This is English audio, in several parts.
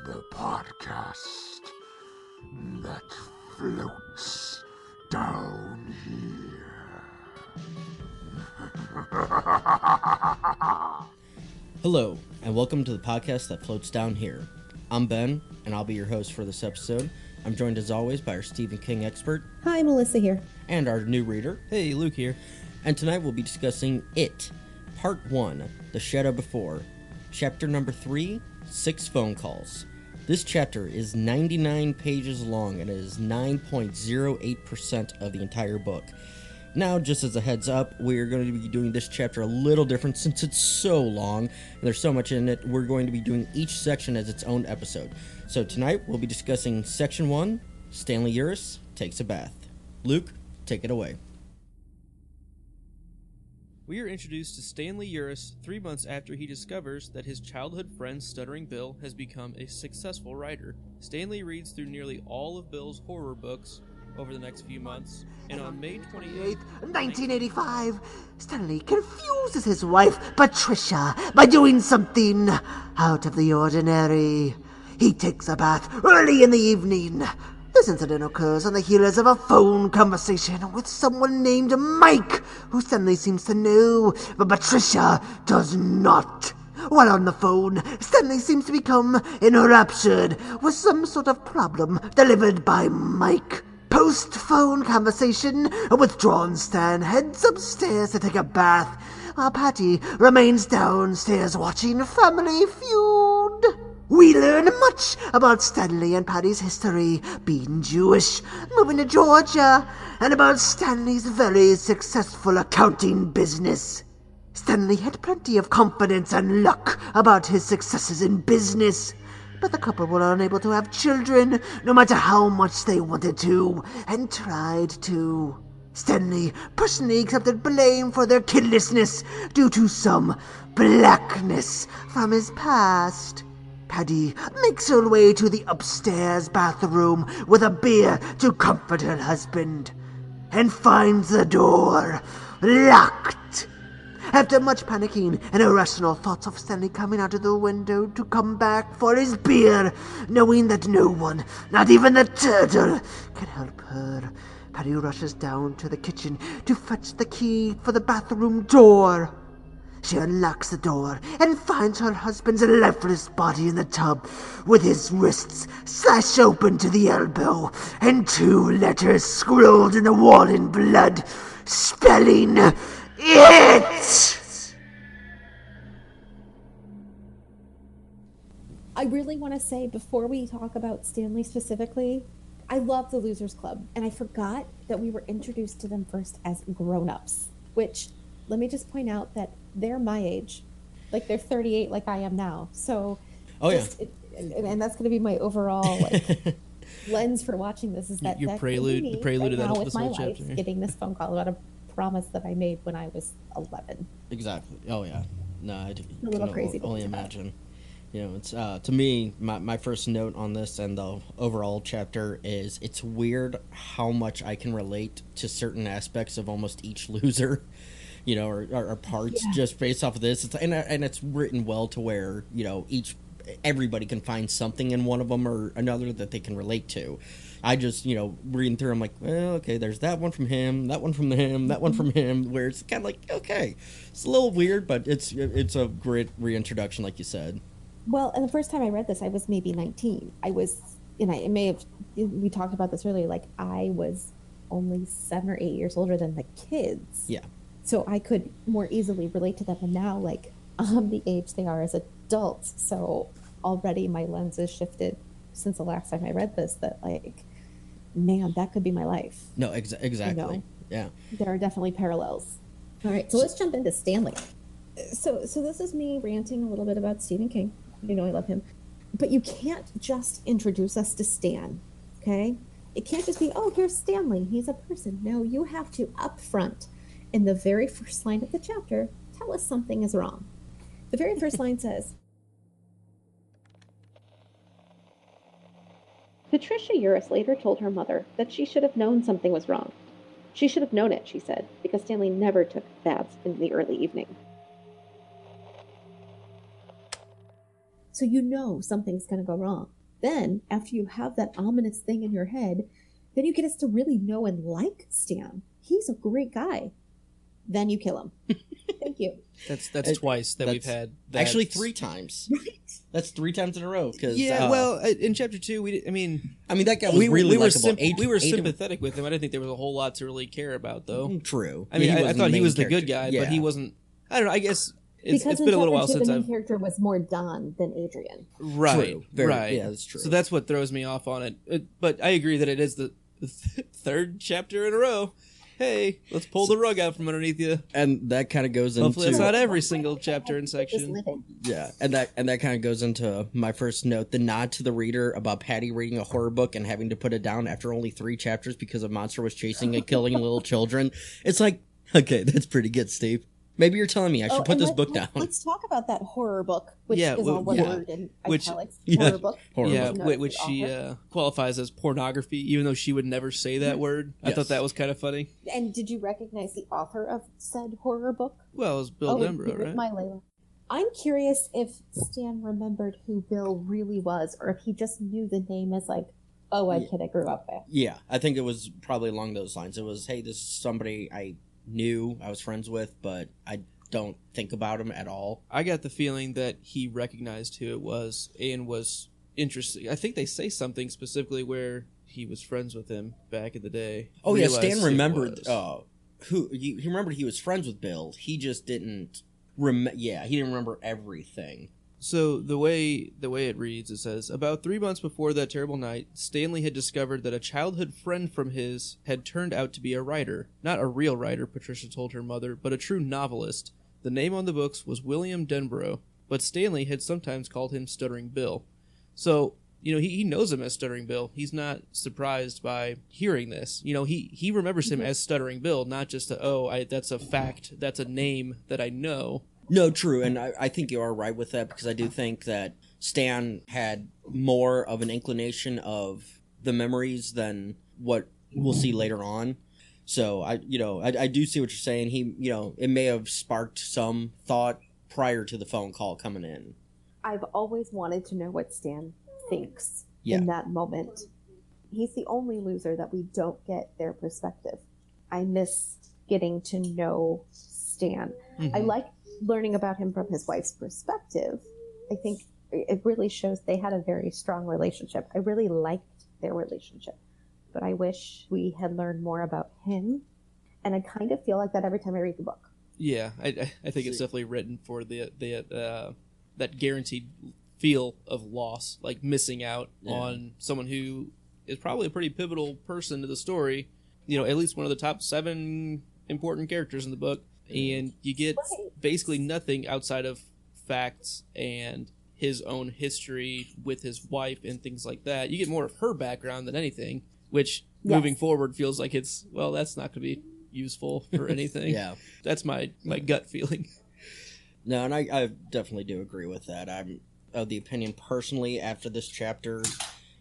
The podcast that floats down here. Hello, and welcome to the podcast that floats down here. I'm Ben, and I'll be your host for this episode. I'm joined as always by our Stephen King expert. Hi, Melissa here. And our new reader. Hey, Luke here. And tonight we'll be discussing It, Part 1, The Shadow Before, Chapter number 3, 6 Phone Calls. This chapter is 99 pages long and it is 9.08% of the entire book. Now, just as a heads up, we're going to be doing this chapter a little different since it's so long and there's so much in it. We're going to be doing each section as its own episode. So tonight we'll be discussing Section 1, Stanley Uris Takes a Bath. Luke, take it away. We are introduced to Stanley Uris 3 months after he discovers that his childhood friend Stuttering Bill has become a successful writer. Stanley reads through nearly all of Bill's horror books over the next few months, and on May 28th, 1985, Stanley confuses his wife, Patricia, by doing something out of the ordinary. He takes a bath early in the evening. This incident occurs on the heels of a phone conversation with someone named Mike, who Stanley seems to know, but Patricia does not. While on the phone, Stanley seems to become enraptured with some sort of problem delivered by Mike. Post-phone conversation, a withdrawn Stan heads upstairs to take a bath, while Patty remains downstairs watching Family Feud. We learn much about Stanley and Patty's history, being Jewish, moving to Georgia, and about Stanley's very successful accounting business. Stanley had plenty of confidence and luck about his successes in business, but the couple were unable to have children, no matter how much they wanted to, and tried to. Stanley personally accepted blame for their kidlessness due to some blackness from his past. Patty makes her way to the upstairs bathroom with a beer to comfort her husband, and finds the door locked. After much panicking and irrational thoughts of Stanley coming out of the window to come back for his beer, knowing that no one, not even the turtle, can help her, Patty rushes down to the kitchen to fetch the key for the bathroom door. She unlocks the door and finds her husband's lifeless body in the tub, with his wrists slashed open to the elbow and 2 letters scrawled in the wall in blood, spelling IT! I really want to say, before we talk about Stanley specifically, I love the Losers Club, and I forgot that we were introduced to them first as grown-ups, which, let me just point out that they're my age. Like, they're 38 like I am now. So, and that's going to be my overall, like, lens for watching this, is that your that prelude, me the prelude right of now this with my whole life, chapter. getting this phone call about a promise that I made when I was 11. Exactly. Oh, yeah. No, I A little can crazy, but only it's bad. imagine. You know, it's to me, my first note on this and the overall chapter is it's weird how much I can relate to certain aspects of almost each loser, you know, or parts just based off of this. And it's written well to where, you know, everybody can find something in one of them or another that they can relate to. I just, you know, reading through, I'm like, well, okay, there's that one from him, that one from him, that one from him, where it's kind of like, okay, it's a little weird, but it's a great reintroduction, like you said. Well, and the first time I read this, I was maybe 19. I was, and I may have, we talked about this earlier, like I was only 7 or 8 years older than the kids. Yeah. So I could more easily relate to them. And now, like, I'm the age they are as adults. So already my lens has shifted since the last time I read this, that, like, man, that could be my life. No, exactly. You know? Yeah. There are definitely parallels. All right, so let's jump into Stanley. So this is me ranting a little bit about Stephen King. You know I love him. But you can't just introduce us to Stan, okay? It can't just be, oh, here's Stanley. He's a person. No, you have to, up front, in the very first line of the chapter, tell us something is wrong. The very first line says, Patricia Uris later told her mother that she should have known something was wrong. She should have known it, she said, because Stanley never took baths in the early evening. So you know something's going to go wrong. Then, after you have that ominous thing in your head, then you get us to really know and like Stan. He's a great guy. Then you kill him. Thank you. That's twice that we've had that. Actually, 3 times. Right. That's 3 times in a row. Well, in chapter 2, I mean, that guy was really likable. We were sympathetic with him. I didn't think there was a whole lot to really care about, though. True. I mean, Yeah, I thought he was the good character. guy, Yeah. but he wasn't. I don't know. I guess it's Because been a little while since the main I've. character was more Don than Adrian. Right. True. Right. Yeah, that's true. So that's what throws me off on it. But I agree that it is the third chapter in a row. Hey, let's pull the rug out from underneath you. And that kind of goes into... Hopefully it's not every single chapter and section. Yeah, and that kind of goes into my first note, the nod to the reader about Patty reading a horror book and having to put it down after only 3 chapters because a monster was chasing and killing little children. It's like, okay, that's pretty good, Steve. Maybe you're telling me I should put this book down. Let's talk about that horror book, which Yeah, is all one yeah. word in Which- italics. yeah. Horror book. Horror Yeah, book. which she qualifies as pornography, even though she would never say that word. I Yes. thought that was kind of funny. And did you recognize the author of said horror book? Well, it was Bill Denbrough, right? My Layla. I'm curious if Stan remembered who Bill really was, or if he just knew the name as like, oh, a kid I grew up with. Yeah, I think it was probably along those lines. It was, hey, this is somebody I knew, I was friends with, but I don't think about him at all. I got the feeling that he recognized who it was and was interested. I think they say something specifically where he was friends with him back in the day. Oh yeah, Realized Stan who it remembered was. he remembered he was friends with Bill. He just didn't he didn't remember everything. So the way it reads, it says, about 3 months before that terrible night, Stanley had discovered that a childhood friend from his had turned out to be a writer. Not a real writer, Patricia told her mother, but a true novelist. The name on the books was William Denbrough, but Stanley had sometimes called him Stuttering Bill. So, he knows him as Stuttering Bill. He's not surprised by hearing this. He remembers him as Stuttering Bill, not just that's a fact, that's a name that I know. No, true, and I think you are right with that, because I do think that Stan had more of an inclination of the memories than what we'll see later on. So I do see what you're saying. He, it may have sparked some thought prior to the phone call coming in. I've always wanted to know what Stan thinks Yeah. in that moment. He's the only loser that we don't get their perspective. I miss getting to know Stan. Mm-hmm. I like learning about him from his wife's perspective. I think it really shows they had a very strong relationship. I really liked their relationship, but I wish we had learned more about him. And I kind of feel like that every time I read the book. Yeah, I think it's definitely written for the that guaranteed feel of loss, like missing out on someone who is probably a pretty pivotal person to the story. At least one of the top 7 important characters in the book, and you get basically nothing outside of facts and his own history with his wife and things like that. You get more of her background than anything, which moving forward feels like that's not going to be useful for anything. Yeah. That's my gut feeling. No, and I definitely do agree with that. I'm of the opinion personally, after this chapter,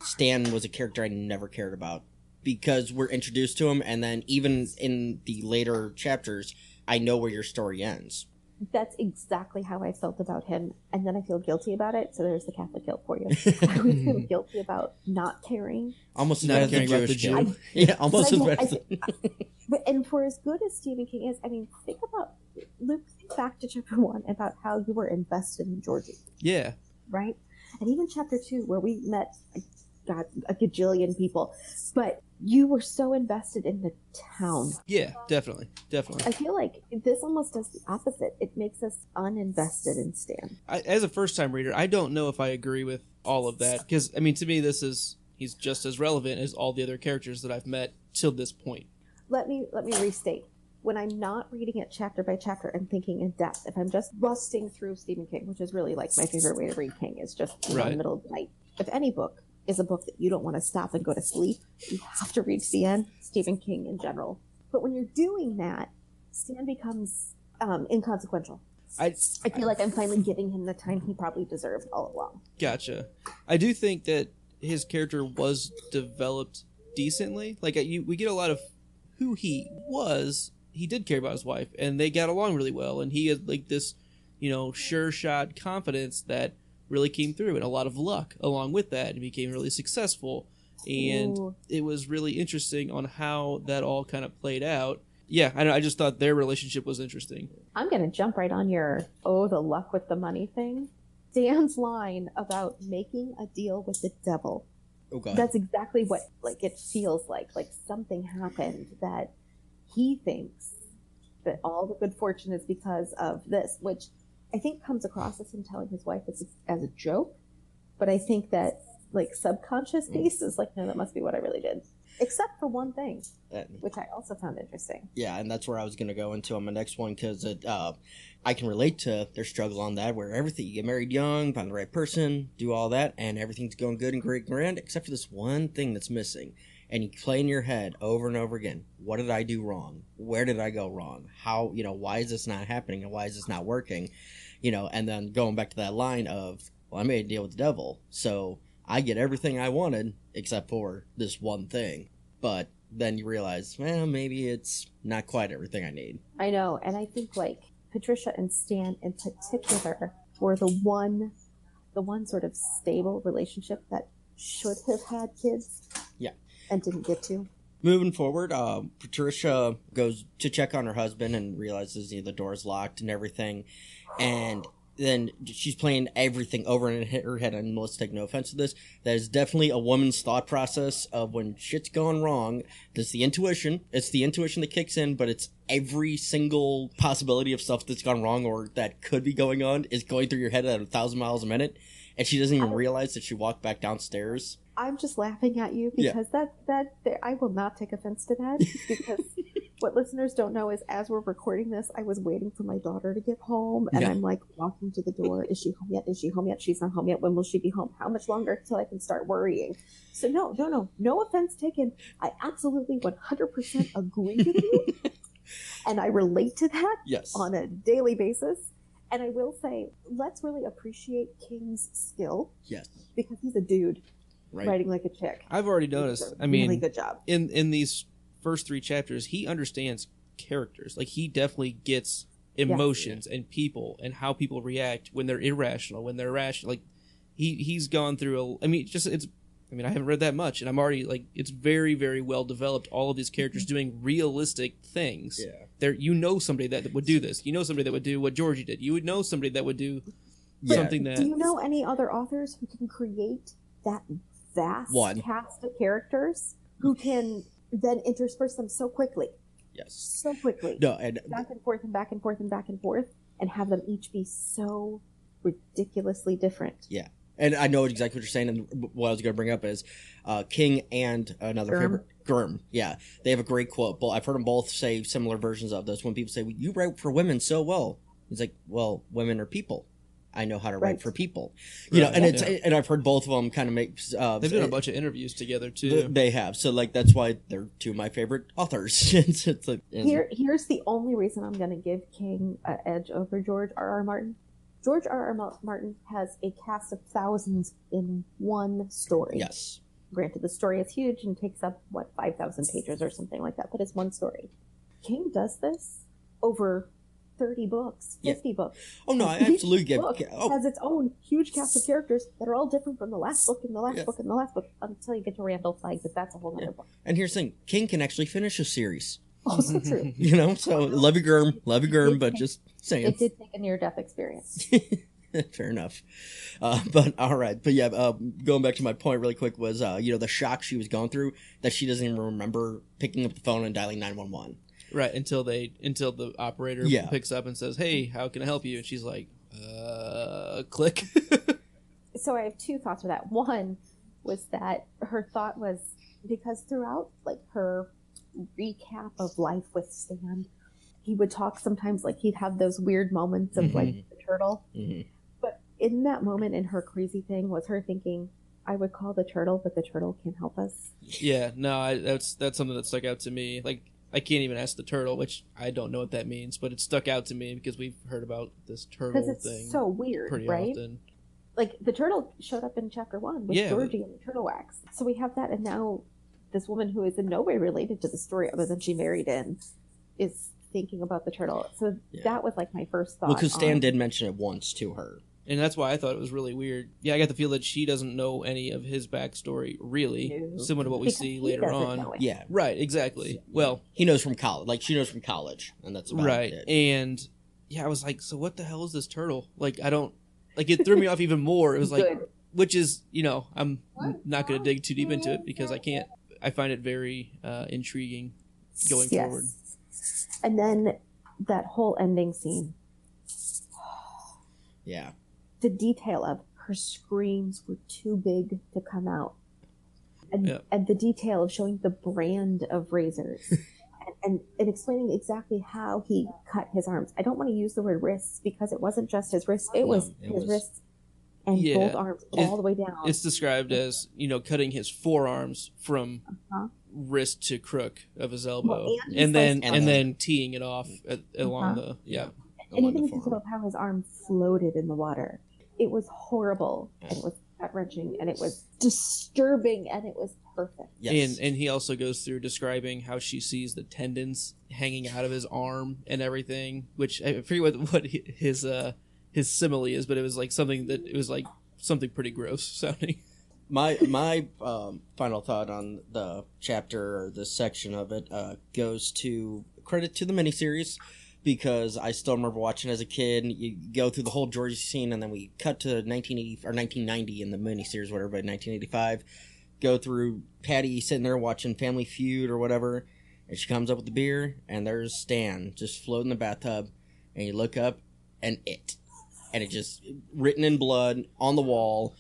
Stan was a character I never cared about, because we're introduced to him, and then even in the later chapters, I know where your story ends. That's exactly how I felt about him, and then I feel guilty about it. So there's the Catholic guilt for you. I would feel guilty about not caring. Almost as Not bad as the caring about Jewish the Jew. Jew. Yeah, almost as But bad as and for as good as Stephen King is, I mean, think about Luke. Think back to chapter 1 about how you were invested in Georgie, Yeah. right? And even chapter 2, where we met, God, a gajillion people, but you were so invested in the town. Yeah, definitely. I feel like this almost does the opposite. It makes us uninvested in Stan. As a first-time reader, I don't know if I agree with all of that, because, to me, he's just as relevant as all the other characters that I've met till this point. Let me restate. When I'm not reading it chapter by chapter and thinking in depth, if I'm just rusting through Stephen King, which is really like my favorite way to read King, is just in the middle of the night. If any book is a book that you don't want to stop and go to sleep, you have to read to the end. Stephen King in general. But when you're doing that, Stan becomes inconsequential. I feel like I'm finally giving him the time he probably deserved all along. Gotcha. I do think that his character was developed decently. Like, we get a lot of who he was. He did care about his wife, and they got along really well, and he had, like, this, sure shot confidence that really came through, and a lot of luck along with that, and became really successful. And it was really interesting on how that all kind of played out. Yeah, I know. I just thought their relationship was interesting. I'm going to jump right on your, the luck with the money thing. Dan's line about making a deal with the devil. Oh, God. That's exactly what it feels like. Like something happened that he thinks that all the good fortune is because of this, which I think comes across as him telling his wife as a joke. But I think that subconscious piece is no, that must be what I really did. Except for one thing, which I also found interesting. Yeah, and that's where I was going to go into on my next one, because I can relate to their struggle on that, where everything, you get married young, find the right person, do all that, and everything's going good and great and grand, except for this one thing that's missing. And you play in your head over and over again, what did I do wrong? Where did I go wrong? How, why is this not happening, and why is this not working? And then going back to that line of, well, I made a deal with the devil, so I get everything I wanted except for this one thing. But then you realize, well, maybe it's not quite everything I need. I know, and I think Patricia and Stan in particular were the one sort of stable relationship that should have had kids. Yeah. And didn't get to. Moving forward, Patricia goes to check on her husband and realizes the door's locked and everything. And then she's playing everything over in her head, and let's take no offense to this. That is definitely a woman's thought process of when shit's gone wrong. There's the intuition. It's the intuition that kicks in, but it's every single possibility of stuff that's gone wrong or that could be going on is going through your head at 1,000 miles a minute, and she doesn't even realize that she walked back downstairs. I'm just laughing at you because that I will not take offense to that, because what listeners don't know is as we're recording this, I was waiting for my daughter to get home, and I'm walking to the door. Is she home yet? Is she home yet? She's not home yet. When will she be home? How much longer until I can start worrying? So no offense taken. I absolutely 100% agree with you, and I relate to that on a daily basis. And I will say, let's really appreciate King's skill. Yes, because he's a dude. Right. Writing like a chick. I've already noticed. Really good job. In these first 3 chapters, he understands characters. Like, he definitely gets emotions and people and how people react when they're irrational, when they're rational. Like, he's gone through I haven't read that much, and I'm already it's very, very well developed. All of these characters doing realistic things. Yeah. Somebody that would do this. You know somebody that would do what Georgie did. You would know somebody that would do something that. Do you know any other authors who can create that vast cast of characters who can then intersperse them so quickly? Yes. So quickly. No, and back and forth and back and forth and back and forth, and have them each be so ridiculously different. Yeah. And I know exactly what you're saying, and what I was going to bring up is King and another favorite, Gurm. Yeah, they have a great quote. I've heard them both say similar versions of this. When people say, you write for women so well. He's like, well, women are people. I know how to write for people. And I've heard both of them kind of make... they've done a bunch of interviews together, too. They have. So, that's why they're 2 of my favorite authors. Here's the only reason I'm going to give King an edge over George R.R. Martin. George R.R. Martin has a cast of thousands in one story. Yes. Granted, the story is huge and takes up, 5,000 pages or something like that, but it's one story. King does this over 30 books, 50 books. Oh, no, I absolutely get it. Has its own huge cast of characters that are all different from the last book and the last book and the last book until you get to Randall Flagg, but that's a whole other book. And here's the thing, King can actually finish a series. Also true. So love you, Gurm, but just saying. It did take a near-death experience. Fair enough. But all right. But yeah, going back to my point really quick was, the shock she was going through, that she doesn't even remember picking up the phone and dialing 911. Right, until the operator picks up and says, hey, how can I help you? And she's like, click. So I have 2 thoughts for that. One was that her thought was, because throughout her recap of life with Stan, he would talk sometimes he'd have those weird moments of the turtle. Mm-hmm. But in that moment, in her crazy thing, was her thinking, I would call the turtle, but the turtle can't help us. Yeah, no, that's something that stuck out to me. I can't even ask the turtle, which I don't know what that means, but it stuck out to me because we've heard about this turtle thing. Because it's so weird, pretty right? often. The turtle showed up in chapter 1 with Georgie and the turtle wax. So we have that, and now this woman who is in no way related to the story other than she married in is thinking about the turtle. So that was my first thought. Well, because Stan did mention it once to her. And that's why I thought it was really weird. Yeah, I got the feel that she doesn't know any of his backstory, really, No. similar to what we Because see he later doesn't on. know it. Yeah, Right, exactly. Well, he knows from college. Like, she knows from college, and that's about right. it. And yeah, I was like, so what the hell is this turtle? Like, I don't, like, it threw me off even more. It was like, Good. which is, you know, I'm not going to dig too deep into it because I can't. I find it very intriguing going forward. And then that whole ending scene, Yeah. the detail of her screams were too big to come out. And the detail of showing the brand of razors and explaining exactly how he cut his arms. I don't want to use the word wrists because it wasn't just his wrists. It was his wrists and Yeah. both arms all the way down. It's described as, you know, cutting his forearms from wrist to crook of his elbow, Well, and then and then teeing it off along the And even the detail of how his arm floated in the water. It was horrible, and it was gut-wrenching, and it was disturbing, and it was perfect. Yes. And he also goes through describing how she sees the tendons hanging out of his arm and everything, which I forget what his simile is, but it was like something pretty gross sounding. My final thought on the chapter or this section of it goes to credit to the miniseries, because I still remember watching as a kid. You go through the whole Georgie scene, and then we cut to 1980 or 1990 in the miniseries, whatever, but 1985. Go through Patty sitting there watching Family Feud or whatever, and she comes up with the beer, and there's Stan just floating in the bathtub, and you look up, and it just written in blood on the wall,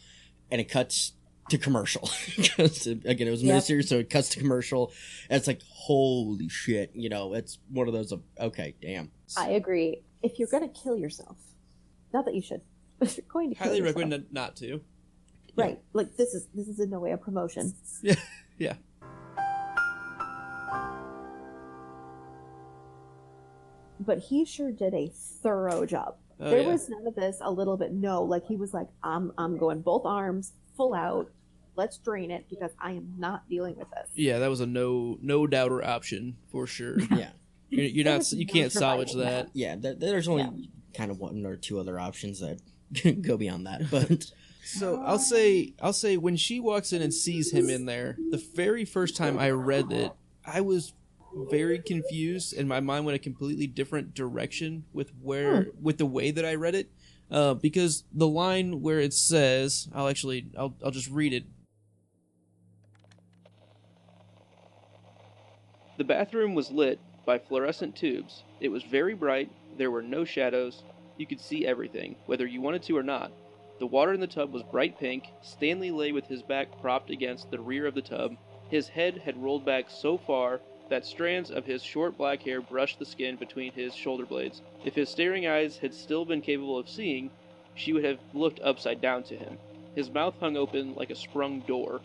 and it cuts to commercial. Because again, it was a miniseries, so it cuts to commercial, and it's like, holy shit, you know, it's one of those of, okay, damn. I agree. If you're going to kill yourself, not that you should, but if you're going to kill Highly yourself, recommend not to. right? Like this is in no way a promotion. Yeah. But he sure did a thorough job. Oh, There yeah. was none of this a little bit. No, like he was like, I'm going both arms full out. Let's drain it because I am not dealing with this. Yeah, that was a no doubter option for sure. Yeah. You're There not, was you no can't salvage surviving that. Yeah, there's only kind of one or two other options that go beyond that, but So I'll say when she walks in and sees him in there, the very first time I read it, I was very confused, and my mind went a completely different direction with the way that I read it, because the line where it says, I'll just read it. The bathroom was lit by fluorescent tubes. It was very bright. There were no shadows. You could see everything, whether you wanted to or not. The water in the tub was bright pink. Stanley lay with his back propped against the rear of the tub. His head had rolled back so far that strands of his short black hair brushed the skin between his shoulder blades. If his staring eyes had still been capable of seeing, she would have looked upside down to him. His mouth hung open like a sprung door.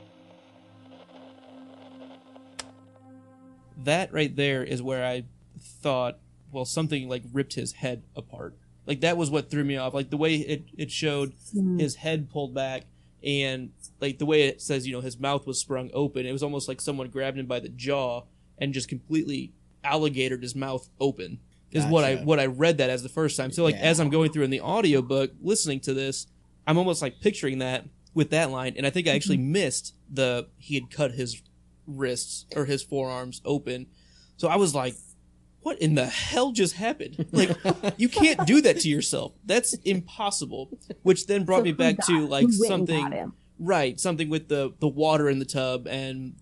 That right there is where I thought, well, something like ripped his head apart. Like, that was what threw me off. Like, the way it showed his head pulled back, and like the way it says, you know, his mouth was sprung open. It was almost like someone grabbed him by the jaw and just completely alligatored his mouth open. Is Gotcha. what I read that as the first time. So like as I'm going through in the audiobook listening to this, I'm almost like picturing that with that line, and I think I actually missed he had cut his wrists or his forearms open. So I was like, what in the hell just happened? Like, you can't do that to yourself. That's impossible. Which then brought me back to like something with the water in the tub and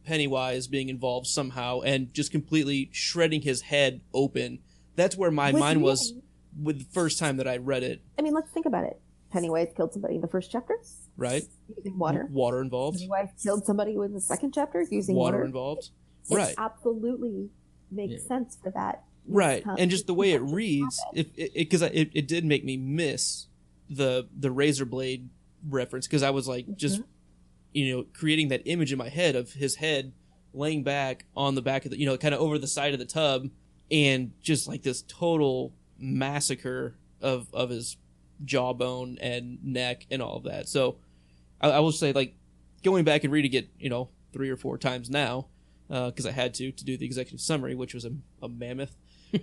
Pennywise being involved somehow and just completely shredding his head open. That's where my mind was with the first time that I read it. I mean, let's think about it. Pennywise killed somebody in the first chapter. Right? Using water. Water involved. Pennywise killed somebody in the second chapter using Water involved. Right. It absolutely makes sense for that. Right. And just the way it reads, because it did make me miss the razor blade reference, because I was like just creating that image in my head of his head laying back on the back of the, kind of over the side of the tub, and just like this total massacre of his jawbone and neck and all of that. So I will say, like, going back and reading it 3 or 4 times now, because I had to do the executive summary, which was a mammoth.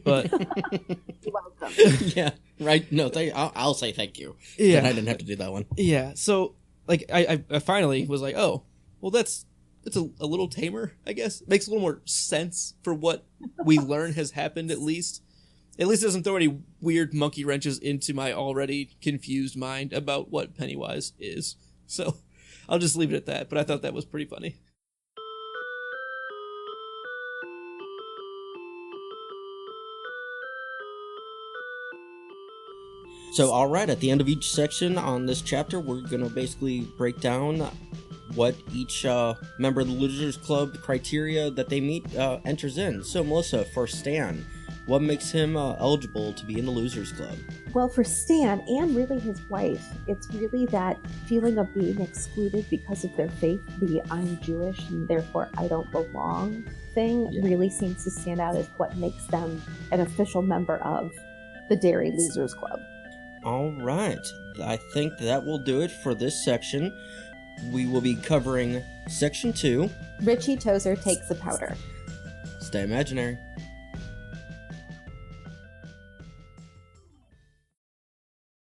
But You're welcome. Yeah, right. No, I'll say thank you. Yeah. That I didn't have to do that one. yeah, so like I finally was like, oh, well that's a little tamer, I guess. Makes a little more sense for what we learn has happened at least. At least it doesn't throw any weird monkey wrenches into my already confused mind about what Pennywise is. So I'll just leave it at that, but I thought that was pretty funny. So, all right, at the end of each section on this chapter, we're going to basically break down what each member of the Losers Club criteria that they meet enters in. So, Melissa, for Stan, what makes him eligible to be in the Losers Club? Well, for Stan and really his wife, it's really that feeling of being excluded because of their faith, the I'm Jewish and therefore I don't belong thing really seems to stand out as what makes them an official member of the Derry Losers Club. All right, I think that will do it for this section. We will be covering Section 2. Richie Tozer takes the powder. Stay imaginary.